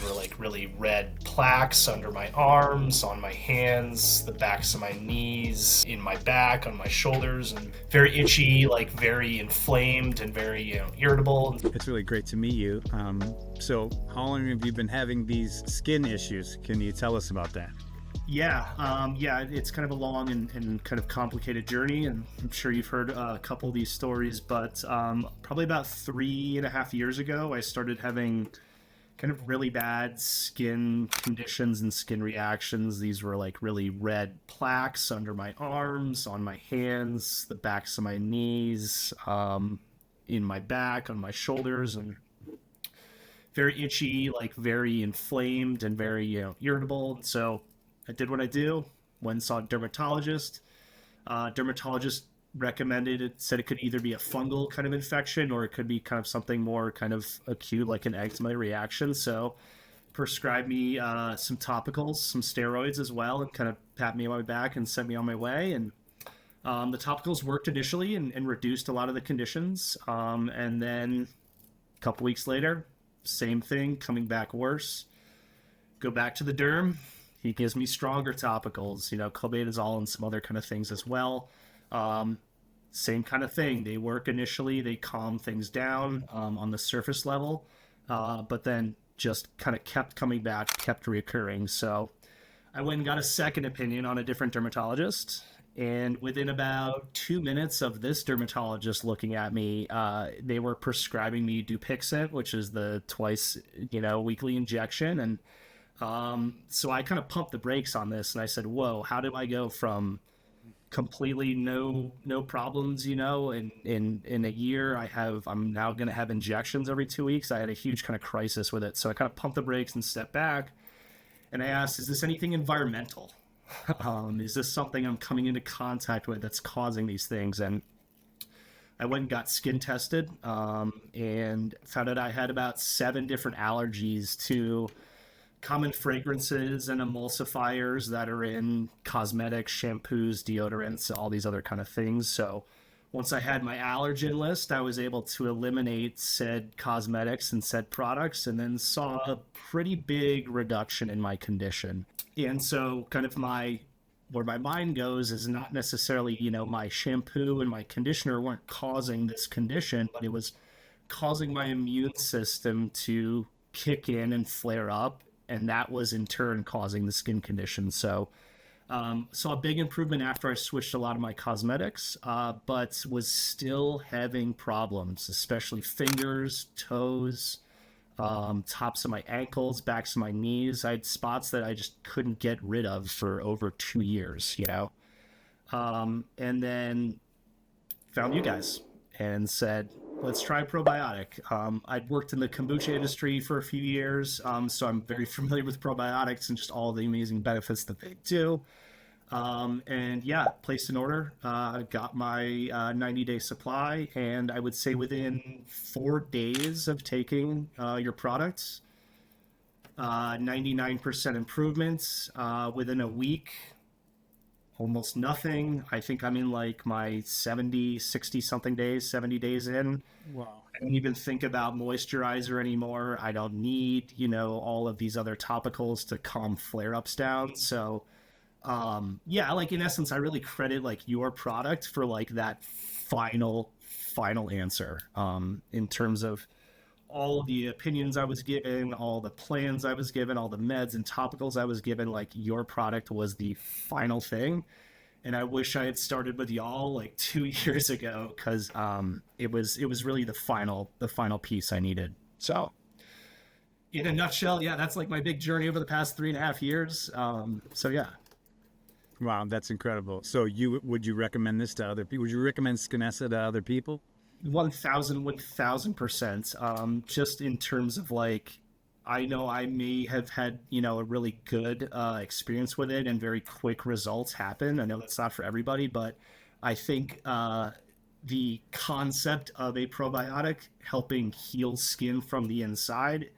were like really red plaques under my arms, on my hands, the backs of my knees, in my back, on my shoulders, and very itchy, like very inflamed and very, irritable. It's really great to meet you. So, how long have you been having these skin issues? Can you tell us about that? Yeah, it's kind of a long and kind of complicated journey, and I'm sure you've heard a couple of these stories, but probably about 3.5 years ago, I started having kind of really bad skin conditions and skin reactions. These were like really red plaques under my arms, on my hands, the backs of my knees, in my back, on my shoulders, and very itchy, like very inflamed and very, irritable. So I did what I do, went and saw a dermatologist. Dermatologist recommended it, said it could either be a fungal kind of infection or it could be kind of something more kind of acute, like an eczema reaction. So prescribed me some topicals, some steroids as well, and kind of pat me on my back and sent me on my way. And the topicals worked initially and reduced a lot of the conditions. And then a couple weeks later, same thing, coming back worse. Go back to the derm. He gives me stronger topicals, clobetasol and some other kind of things as well. Same kind of thing. They work initially, they calm things down on the surface level, but then just kind of kept coming back, kept reoccurring. So I went and got a second opinion on a different dermatologist. And within about 2 minutes of this dermatologist looking at me, they were prescribing me Dupixent, which is the twice, weekly injection. And so I kind of pumped the brakes on this, and I said, "Whoa, how do I go from completely no problems, in a year? I'm now going to have injections every 2 weeks." I had a huge kind of crisis with it, so I kind of pumped the brakes and stepped back, and I asked, "Is this anything environmental? Is this something I'm coming into contact with that's causing these things?" And I went and got skin tested, and found out I had about 7 different allergies to common fragrances and emulsifiers that are in cosmetics, shampoos, deodorants, all these other kind of things. So once I had my allergen list, I was able to eliminate said cosmetics and said products, and then saw a pretty big reduction in my condition. And so kind of where my mind goes is not necessarily, my shampoo and my conditioner weren't causing this condition, but it was causing my immune system to kick in and flare up, and that was in turn causing the skin condition. So saw a big improvement after I switched a lot of my cosmetics, but was still having problems, especially fingers, toes, tops of my ankles, backs of my knees. I had spots that I just couldn't get rid of for over 2 years, and then found you guys and said, let's try a probiotic. I'd worked in the kombucha industry for a few years, so I'm very familiar with probiotics and just all the amazing benefits that they do. And yeah, placed an order, got my 90-day supply, and I would say within 4 days of taking your products, 99% improvements. Within a week, almost nothing. I think I'm in like my 70, 60 something days, 70 days in. Wow. I don't even think about moisturizer anymore. I don't need, all of these other topicals to calm flare-ups down. So, yeah, like in essence, I really credit like your product for like that final answer, in terms of all the opinions I was given, all the plans I was given, all the meds and topicals I was given. Like, your product was the final thing. And I wish I had started with y'all like 2 years ago, because it was really the final piece I needed. So in a nutshell, yeah, that's like my big journey over the past 3.5 years. So yeah. Wow, that's incredible. So would you recommend this to other people? Would you recommend Skinesa to other people? 1000%. Just in terms of like, I know I may have had, a really good experience with it and very quick results happen. I know that's not for everybody, but I think the concept of a probiotic helping heal skin from the inside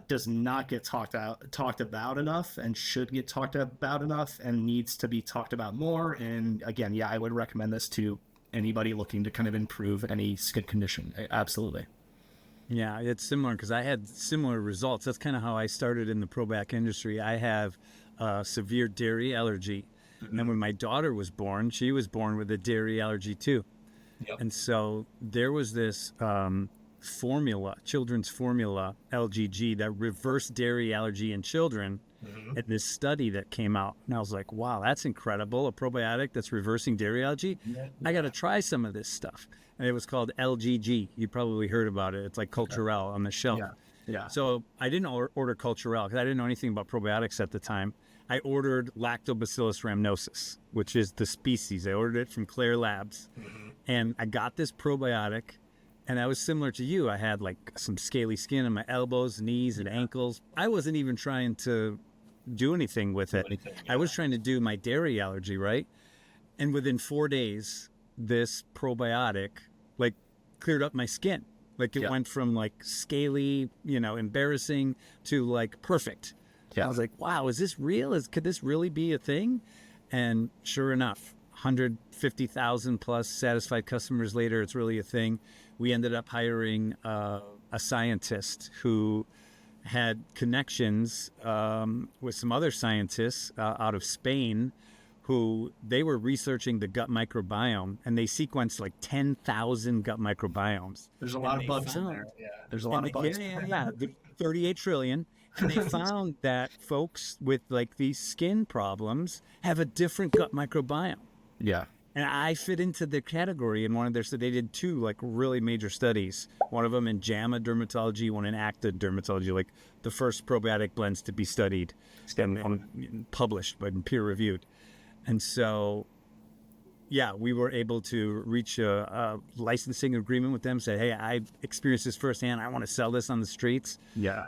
does not get talked about enough, and should get talked about enough, and needs to be talked about more. And again, yeah, I would recommend this to anybody looking to kind of improve any skin condition. Absolutely. Yeah, it's similar because I had similar results. That's kind of how I started in the probiotic industry. I have severe dairy allergy. And Hmm. when my daughter was born, she was born with a dairy allergy too. Yep. And so there was this formula, children's formula, LGG, that reversed dairy allergy in children. Hmm. And this study that came out, and I was like, wow, that's incredible. A probiotic that's reversing dairy allergy. Yeah. I got to Yeah. try some of this stuff. And it was called LGG. You probably heard about it. It's like Okay. Culturelle on the shelf. Yeah. Yeah. So I didn't order Culturelle because I didn't know anything about probiotics at the time. I ordered Lactobacillus rhamnosus, which is the species. I ordered it from Claire Labs, Hmm. and I got this probiotic. And I was similar to you. I had like some scaly skin on my elbows, knees, and ankles. I wasn't even trying to do anything with Do it. anything. I Yeah. was trying to do my dairy allergy, right? And within 4 days, this probiotic like cleared up my skin. Like it Yeah. went from like scaly, embarrassing to like perfect. I Yeah. was like, wow, is this real? Could this really be a thing? And sure enough, 150,000 plus satisfied customers later, it's really a thing. We ended up hiring a scientist who had connections with some other scientists out of Spain who they were researching the gut microbiome, and they sequenced like 10,000 gut microbiomes. There's a lot And of they bugs in there. found, Yeah. There's a lot and of they, yeah, bugs. yeah, yeah, the 38 trillion. And they found that folks with like these skin problems have a different gut microbiome. Yeah. And I fit into the category in one of their, so they did two like really major studies. One of them in JAMA dermatology, one in ACTA dermatology, like the first probiotic blends to be studied and published, but peer reviewed. And so, yeah, we were able to reach a licensing agreement with them. Say, hey, I experienced this firsthand. I want to sell this on the streets. Yeah.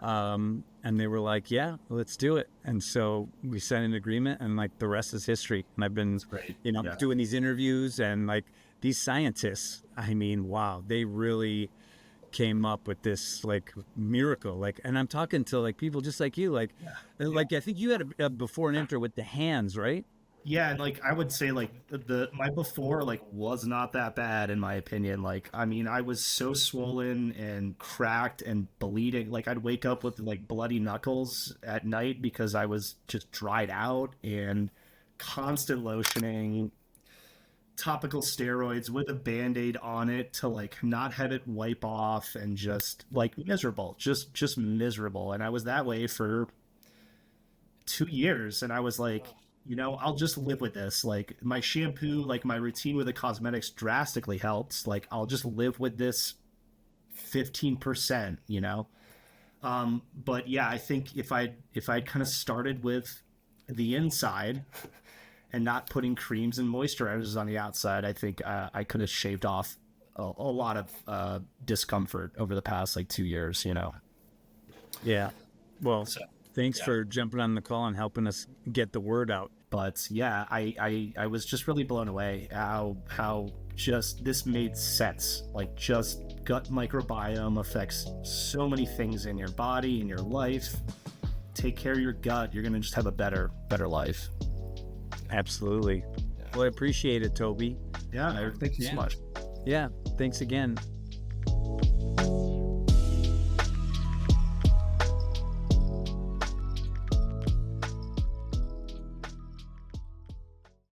And they were like, yeah, let's do it. And so we signed an agreement, and like the rest is history. And I've been, Great. Yeah. doing these interviews, and like these scientists. I mean, wow, they really came up with this like miracle. Like, and I'm talking to like people just like you, like I think you had a before and after with the hands, right? Yeah, and like I would say like the my before like was not that bad in my opinion. Like I mean I was so swollen and cracked and bleeding. Like I'd wake up with like bloody knuckles at night because I was just dried out and constant lotioning, topical steroids with a band-aid on it to like not have it wipe off and just like miserable. Just miserable. And I was that way for 2 years, and I was like, I'll just live with this. Like my shampoo, like my routine with the cosmetics drastically helps. Like I'll just live with this 15%, But yeah, I think if I'd kind of started with the inside and not putting creams and moisturizers on the outside, I think I could have shaved off a lot of discomfort over the past like 2 years. Yeah. Well, So thanks yeah. for jumping on the call and helping us get the word out. But yeah, I was just really blown away how just this made sense. Like just gut microbiome affects so many things in your body, in your life. Take care of your gut, you're gonna just have a better life. Absolutely. Well, I appreciate it, Toby. Yeah, thank you so Yeah. much. Yeah. Thanks again.